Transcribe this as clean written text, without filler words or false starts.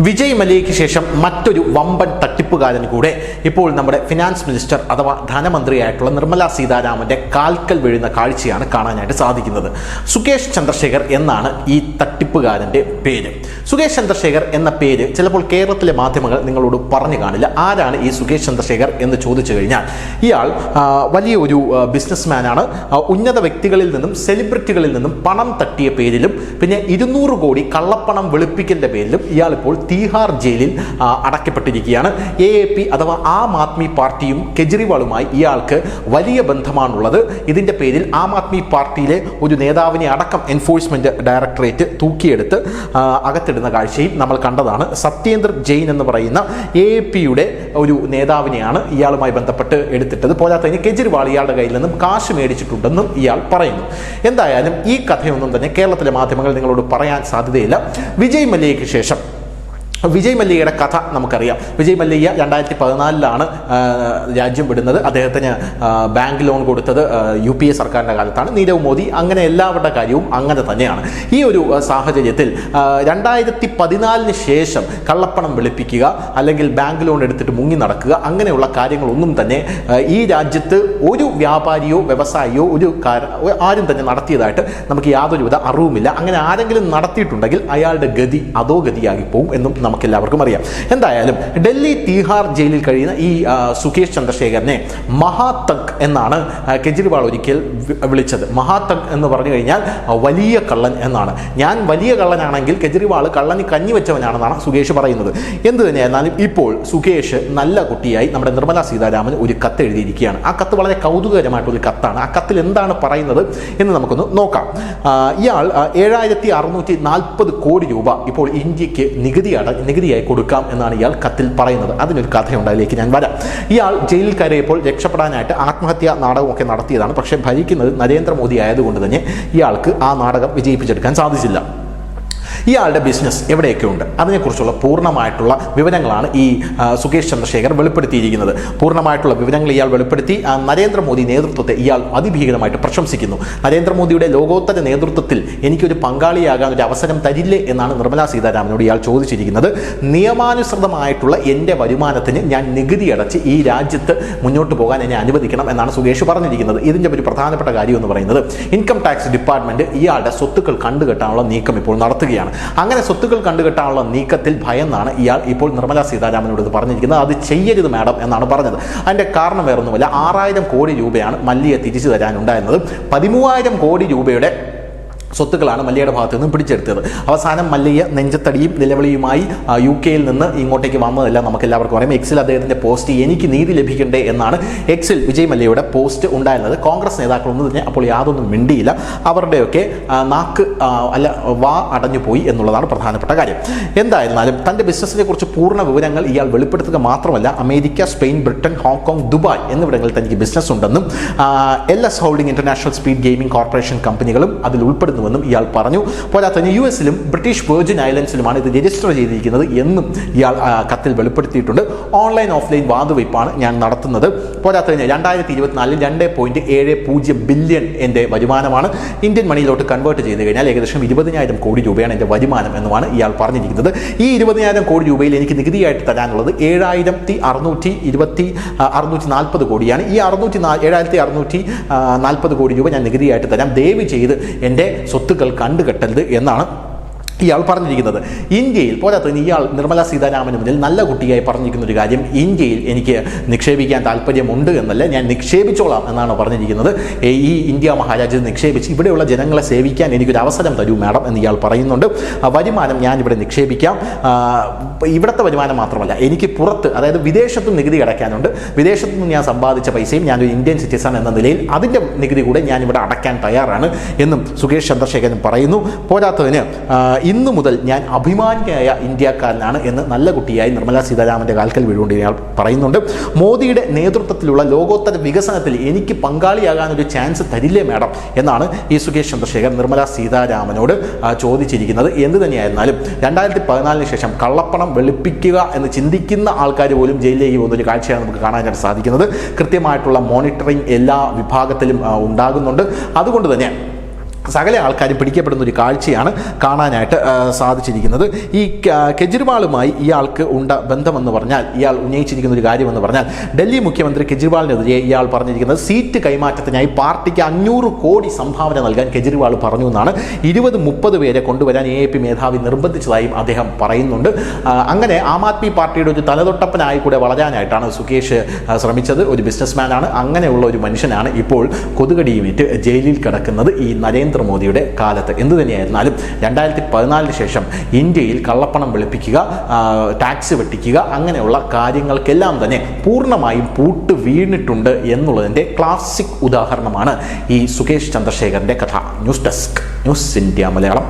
വിജയ് മല്യയ്ക്ക് ശേഷം മറ്റൊരു വമ്പൻ തട്ടിപ്പുകാരൻ കൂടെ ഇപ്പോൾ നമ്മുടെ ഫിനാൻസ് മിനിസ്റ്റർ അഥവാ ധനമന്ത്രിയായിട്ടുള്ള നിർമ്മല സീതാരാമന്റെ കാൽക്കൽ വീഴുന്ന കാഴ്ചയാണ് കാണാനായിട്ട് സാധിക്കുന്നത്. സുകേഷ് ചന്ദ്രശേഖർ എന്നാണ് ഈ തട്ടിപ്പുകാരന്റെ പേര്. സുകേഷ് ചന്ദ്രശേഖർ എന്ന പേര് ചിലപ്പോൾ കേരളത്തിലെ മാധ്യമങ്ങൾ നിങ്ങളോട് പറഞ്ഞു കാണില്ല. ആരാണ് ഈ സുകേഷ് ചന്ദ്രശേഖർ എന്ന് ചോദിച്ചു കഴിഞ്ഞാൽ ഇയാൾ വലിയ ഒരു ബിസിനസ്മാനാണ്. ഉന്നത വ്യക്തികളിൽ നിന്നും സെലിബ്രിറ്റികളിൽ നിന്നും പണം തട്ടിയ പേരിലും പിന്നെ 200 കോടി കള്ളപ്പണം വെളുപ്പിക്കലിന്റെ പേരിലും ഇയാൾ ഇപ്പോൾ തീഹാർ ജയിലിൽ അടയ്ക്കപ്പെട്ടിരിക്കുകയാണ്. AAP അഥവാ ആം ആദ്മി പാർട്ടിയും കെജ്രിവാളുമായി ഇയാൾക്ക് വലിയ ബന്ധമാണുള്ളത്. ഇതിന്റെ പേരിൽ ആം ആദ്മി പാർട്ടിയിലെ ഒരു നേതാവിനെ അടക്കം എൻഫോഴ്സ്മെന്റ് ഡയറക്ടറേറ്റ് തൂക്കിയെടുത്ത് അകത്തിടുന്ന കാഴ്ചയും നമ്മൾ കണ്ടതാണ്. സത്യേന്ദർ ജെയിൻ എന്ന് പറയുന്ന AAPയുടെ ഒരു നേതാവിനെയാണ് ഇയാളുമായി ബന്ധപ്പെട്ട് എടുത്തിട്ടത്. പോരാത്തതിന് കെജ്രിവാൾ ഇയാളുടെ കയ്യിൽ നിന്നും കാശ് മേടിച്ചിട്ടുണ്ടെന്നും ഇയാൾ പറയുന്നു. എന്തായാലും ഈ കഥയൊന്നും തന്നെ കേരളത്തിലെ മാധ്യമങ്ങൾ നിങ്ങളോട് പറയാൻ സാധ്യതയില്ല. വിജയ് മല്യയ്ക്ക് ശേഷം വിജയ് മല്യയുടെ കഥ നമുക്കറിയാം. വിജയ് മല്യ 2014 രാജ്യം വിടുന്നത്. അദ്ദേഹത്തിന് ബാങ്ക് ലോൺ കൊടുത്തത് UPA സർക്കാരിൻ്റെ കാലത്താണ്. നീരവ് മോദി, അങ്ങനെ എല്ലാവരുടെ കാര്യവും അങ്ങനെ തന്നെയാണ്. ഈ ഒരു സാഹചര്യത്തിൽ 2014 ശേഷം കള്ളപ്പണം വെളുപ്പിക്കുക അല്ലെങ്കിൽ ബാങ്ക് ലോൺ എടുത്തിട്ട് മുങ്ങി നടക്കുക അങ്ങനെയുള്ള കാര്യങ്ങളൊന്നും തന്നെ ഈ രാജ്യത്ത് ഒരു വ്യാപാരിയോ വ്യവസായിയോ ആരും തന്നെ നടത്തിയതായിട്ട് നമുക്ക് യാതൊരുവിധ അറിവുമില്ല. അങ്ങനെ ആരെങ്കിലും നടത്തിയിട്ടുണ്ടെങ്കിൽ അയാളുടെ ഗതി അതോ ഗതിയാകി പോകും എന്നും നമുക്കെല്ലാവർക്കും അറിയാം. എന്തായാലും ഡൽഹി തീഹാർ ജയിലിൽ കഴിയുന്ന ഈ സുകേഷ് ചന്ദ്രശേഖരനെ മഹാതഗ് എന്നാണ് കെജ്രിവാൾ ഒരിക്കൽ വിളിച്ചത്. മഹാതഗ് എന്ന് പറഞ്ഞു കഴിഞ്ഞാൽ വലിയ കള്ളൻ എന്നാണ്. ഞാൻ വലിയ കള്ളനാണെങ്കിൽ കെജ്രിവാൾ കള്ളന് കഞ്ഞി വെച്ചവനാണെന്നാണ് സുകേഷ് പറയുന്നത്. എന്ത് തന്നെയായിരുന്നാലും ഇപ്പോൾ സുകേഷ് നല്ല കുട്ടിയായി നമ്മുടെ നിർമ്മല സീതാരാമൻ ഒരു കത്ത് എഴുതിയിരിക്കുകയാണ്. ആ കത്ത് വളരെ കൗതുകകരമായിട്ടൊരു കത്താണ്. ആ കത്തിൽ എന്താണ് പറയുന്നത് എന്ന് നമുക്കൊന്ന് നോക്കാം. ഇയാൾ 7640 കോടി രൂപ ഇപ്പോൾ ഇന്ത്യക്ക് നികുതിയായി കൊടുക്കാം എന്നാണ് ഇയാൾ കത്തിൽ പറയുന്നത്. അതിനൊരു കഥയുണ്ട്, അതിലേക്ക് ഞാൻ വരാം. ഇയാൾ ജയിലിൽ കയറിയപ്പോൾ രക്ഷപ്പെടാനായിട്ട് ആത്മഹത്യാ നാടകമൊക്കെ നടത്തിയതാണ്. പക്ഷേ ഭരിക്കുന്നത് നരേന്ദ്രമോദി ആയതുകൊണ്ട് തന്നെ ഇയാൾക്ക് ആ നാടകം വിജയിപ്പിച്ചെടുക്കാൻ സാധിച്ചില്ല. ഇയാളുടെ ബിസിനസ് എവിടെയൊക്കെ ഉണ്ട് അതിനെക്കുറിച്ചുള്ള പൂർണ്ണമായിട്ടുള്ള വിവരങ്ങളാണ് ഈ സുകേഷ് ചന്ദ്രശേഖർ വെളിപ്പെടുത്തിയിരിക്കുന്നത്. പൂർണ്ണമായിട്ടുള്ള വിവരങ്ങൾ ഇയാൾ വെളിപ്പെടുത്തി. നരേന്ദ്രമോദി നേതൃത്വത്തെ ഇയാൾ അതിഭീകരമായിട്ട് പ്രശംസിക്കുന്നു. നരേന്ദ്രമോദിയുടെ ലോകോത്തര നേതൃത്വത്തിൽ എനിക്കൊരു പങ്കാളിയാകാൻ ഒരു അവസരം തരില്ലേ എന്നാണ് നിർമ്മല സീതാരാമനോട് ഇയാൾ ചോദിച്ചിരിക്കുന്നത്. നിയമാനുസൃതമായിട്ടുള്ള എൻ്റെ വരുമാനത്തിന് ഞാൻ നികുതി അടച്ച് ഈ രാജ്യത്ത് മുന്നോട്ട് പോകാൻ എന്നെ അനുവദിക്കണം എന്നാണ് സുകേഷ് പറഞ്ഞിരിക്കുന്നത്. ഇതിൻ്റെ ഒരു പ്രധാനപ്പെട്ട കാര്യം എന്ന് പറയുന്നത് ഇൻകം ടാക്സ് ഡിപ്പാർട്ട്മെൻറ്റ് ഇയാളുടെ സ്വത്തുക്കൾ കണ്ടുകെട്ടാനുള്ള നീക്കം ഇപ്പോൾ നടത്തുകയാണ്. അങ്ങനെ സ്വത്തുക്കൾ കണ്ടുകെട്ടാനുള്ള നീക്കത്തിൽ ഭയന്നാണ് ഇയാൾ ഇപ്പോൾ നിർമ്മല സീതാരാമനോട് ഇത് പറഞ്ഞിരിക്കുന്നത്. അത് ചെയ്യരുത് മാഡം എന്നാണ് പറഞ്ഞത്. അതിൻ്റെ കാരണം വേറൊന്നുമല്ല, 6000 കോടി രൂപയാണ് മല്യയെ തിരിച്ചു തരാനുണ്ടായിരുന്നത്. 13,000 കോടി രൂപയുടെ സ്വത്തുക്കളാണ് മല്യയുടെ ഭാഗത്ത് നിന്നും പിടിച്ചെടുത്തത്. അവസാനം മല്യ നെഞ്ചത്തടിയും നിലവിളിയുമായി UK നിന്ന് ഇങ്ങോട്ടേക്ക് വന്നതെല്ലാം നമുക്ക് എല്ലാവർക്കും അറിയാം. എക്സിൽ അദ്ദേഹത്തിൻ്റെ പോസ്റ്റ് എനിക്ക് നീതി ലഭിക്കണ്ടേ എന്നാണ് എക്സിൽ വിജയ് മല്യയുടെ പോസ്റ്റ് ഉണ്ടായിരുന്നത്. കോൺഗ്രസ് നേതാക്കളൊന്നും തന്നെ അപ്പോൾ യാതൊന്നും മിണ്ടിയില്ല. അവരുടെയൊക്കെ വാ അടഞ്ഞു പോയി എന്നുള്ളതാണ് പ്രധാനപ്പെട്ട കാര്യം. എന്തായിരുന്നാലും തൻ്റെ ബിസിനസ്സിനെ കുറിച്ച് പൂർണ്ണ വിവരങ്ങൾ ഇയാൾ വെളിപ്പെടുത്തുക മാത്രമല്ല, America, Spain, Britain, Hong Kong, Dubai എന്നിവിടങ്ങളിൽ തനിക്ക് ബിസിനസ് ഉണ്ടെന്നും LS holding international speed gaming corporation കമ്പനികളും അതിൽ ഉൾപ്പെടുന്നു എന്നും ഇയാൾ പറഞ്ഞു. പോരാത്തതിന് US-ലും ബ്രിട്ടീഷ് വെർജിൻ ഐലൻഡ്സിലുമാണ് ഇത് രജിസ്റ്റർ ചെയ്തിരിക്കുന്നത് എന്നും ഇയാൾ കത്തിൽ വെളിപ്പെടുത്തിയിട്ടുണ്ട്. ഓൺലൈൻ ഓഫ്ലൈൻ വാതുവയ്പ്പാണ് ഞാൻ നടത്തുന്നത്. പോരാത്തതിന് 2024 2.70 ബില്യൺ എൻ്റെ വരുമാനമാണ്. ഇന്ത്യൻ മണിയിലോട്ട് കൺവേർട്ട് ചെയ്ത് കഴിഞ്ഞാൽ ഏകദേശം 20,000 കോടി രൂപയാണ് എൻ്റെ വരുമാനം എന്നുമാണ് ഇയാൾ പറഞ്ഞിരിക്കുന്നത്. ഈ 20,000 കോടി രൂപയിൽ എനിക്ക് നികുതിയായിട്ട് തരാനുള്ളത് 7,640 കോടിയാണ്. ഈ 7,640 കോടി രൂപ ഞാൻ നികുതിയായിട്ട് തരാം. ദയവ് ചെയ്ത് എൻ്റെ സ്വത്തുക്കൾ കണ്ടുകെട്ടരുത് എന്നാണ് ഇയാൾ പറഞ്ഞിരിക്കുന്നത്. ഇന്ത്യയിൽ പോരാത്തതിന് ഇയാൾ നിർമ്മല സീതാരാമന് മുന്നിൽ നല്ല കുട്ടിയായി പറഞ്ഞിരിക്കുന്ന ഒരു കാര്യം, ഇന്ത്യയിൽ എനിക്ക് നിക്ഷേപിക്കാൻ താല്പര്യമുണ്ട് എന്നല്ല, ഞാൻ നിക്ഷേപിച്ചോളാം എന്നാണ് പറഞ്ഞിരിക്കുന്നത്. ഈ ഇന്ത്യ മഹാരാജ്യത്ത് നിക്ഷേപിച്ച് ഇവിടെയുള്ള ജനങ്ങളെ സേവിക്കാൻ എനിക്കൊരു അവസരം തരൂ മാഡം എന്ന് ഇയാൾ പറയുന്നുണ്ട്. വരുമാനം ഞാൻ ഇവിടെ നിക്ഷേപിക്കാം. ഇവിടുത്തെ വരുമാനം മാത്രമല്ല, എനിക്ക് പുറത്ത്, അതായത് വിദേശത്തും നികുതി അടയ്ക്കാനുണ്ട്. വിദേശത്തു നിന്ന് ഞാൻ സമ്പാദിച്ച പൈസയും ഞാനൊരു ഇന്ത്യൻ സിറ്റിസൺ എന്ന നിലയിൽ അതിൻ്റെ നികുതി കൂടെ ഞാൻ ഇവിടെ അടയ്ക്കാൻ തയ്യാറാണ് എന്നും സുകേഷ് ചന്ദ്രശേഖരൻ പറയുന്നു. പോരാത്തതിന് ഇന്നു മുതൽ ഞാൻ അഭിമാനിയായ ഇന്ത്യക്കാരനാണ് എന്ന് നല്ല കുട്ടിയായി നിർമ്മല സീതാരാമൻ്റെ കാൽക്കൽ വീഴുകൊണ്ട് ഇയാൾ പറയുന്നുണ്ട്. മോദിയുടെ നേതൃത്വത്തിലുള്ള ലോകോത്തര വികസനത്തിൽ എനിക്ക് പങ്കാളിയാകാനൊരു ചാൻസ് തരില്ലേ മാഡം എന്നാണ് ഈ സുകേഷ് ചന്ദ്രശേഖർ നിർമ്മല സീതാരാമനോട് ചോദിച്ചിരിക്കുന്നത്. എന്ത് തന്നെയായിരുന്നാലും 2014 ശേഷം കള്ളപ്പണം വെളുപ്പിക്കുക എന്ന് ചിന്തിക്കുന്ന ആൾക്കാർ പോലും ജയിലിലേക്ക് പോകുന്നൊരു കാഴ്ചയാണ് നമുക്ക് കാണാനായിട്ട് സാധിക്കുന്നത്. കൃത്യമായിട്ടുള്ള മോണിറ്ററിംഗ് എല്ലാ വിഭാഗത്തിലും ഉണ്ടാകുന്നുണ്ട്. അതുകൊണ്ട് തന്നെ സകല ആൾക്കാരും പിടിക്കപ്പെടുന്ന ഒരു കാഴ്ചയാണ് കാണാനായിട്ട് സാധിച്ചിരിക്കുന്നത്. ഈ കെജ്രിവാളുമായി ഇയാൾക്ക് ഉണ്ട ബന്ധമെന്ന് പറഞ്ഞാൽ, ഇയാൾ ഉന്നയിച്ചിരിക്കുന്ന ഒരു കാര്യമെന്ന് പറഞ്ഞാൽ, ഡൽഹി മുഖ്യമന്ത്രി കെജ്രിവാളിനെതിരെ ഇയാൾ പറഞ്ഞിരിക്കുന്നത് സീറ്റ് കൈമാറ്റത്തിനായി പാർട്ടിക്ക് 500 കോടി സംഭാവന നൽകാൻ കെജ്രിവാൾ പറഞ്ഞു എന്നാണ്. 20-30 പേരെ കൊണ്ടുവരാൻ AAP മേധാവി നിർബന്ധിച്ചതായും അദ്ദേഹം പറയുന്നുണ്ട്. അങ്ങനെ ആം ആദ്മി പാർട്ടിയുടെ ഒരു തലതൊട്ടപ്പനായി കൂടെ വളരാനായിട്ടാണ് സുകേഷ് ശ്രമിച്ചത്. ഒരു ബിസിനസ്മാനാണ്, അങ്ങനെയുള്ള ഒരു മനുഷ്യനാണ് ഇപ്പോൾ കൊതുകടിയുമേറ്റ് ജയിലിൽ കിടക്കുന്നത് ഈ നരേന്ദ്രമോദിയുടെ കാലത്ത്. എന്തു തന്നെയായിരുന്നാലും 2014 ശേഷം ഇന്ത്യയിൽ കള്ളപ്പണം വെളുപ്പിക്കുക, ടാക്സ് വെട്ടിക്കുക, അങ്ങനെയുള്ള കാര്യങ്ങൾക്കെല്ലാം തന്നെ പൂർണ്ണമായും പൂട്ട് വീണിട്ടുണ്ട് എന്നുള്ളതിൻ്റെ ക്ലാസിക് ഉദാഹരണമാണ് ഈ സുകേഷ് ചന്ദ്രശേഖറിൻ്റെ കഥ. News desk, news India Malayalam.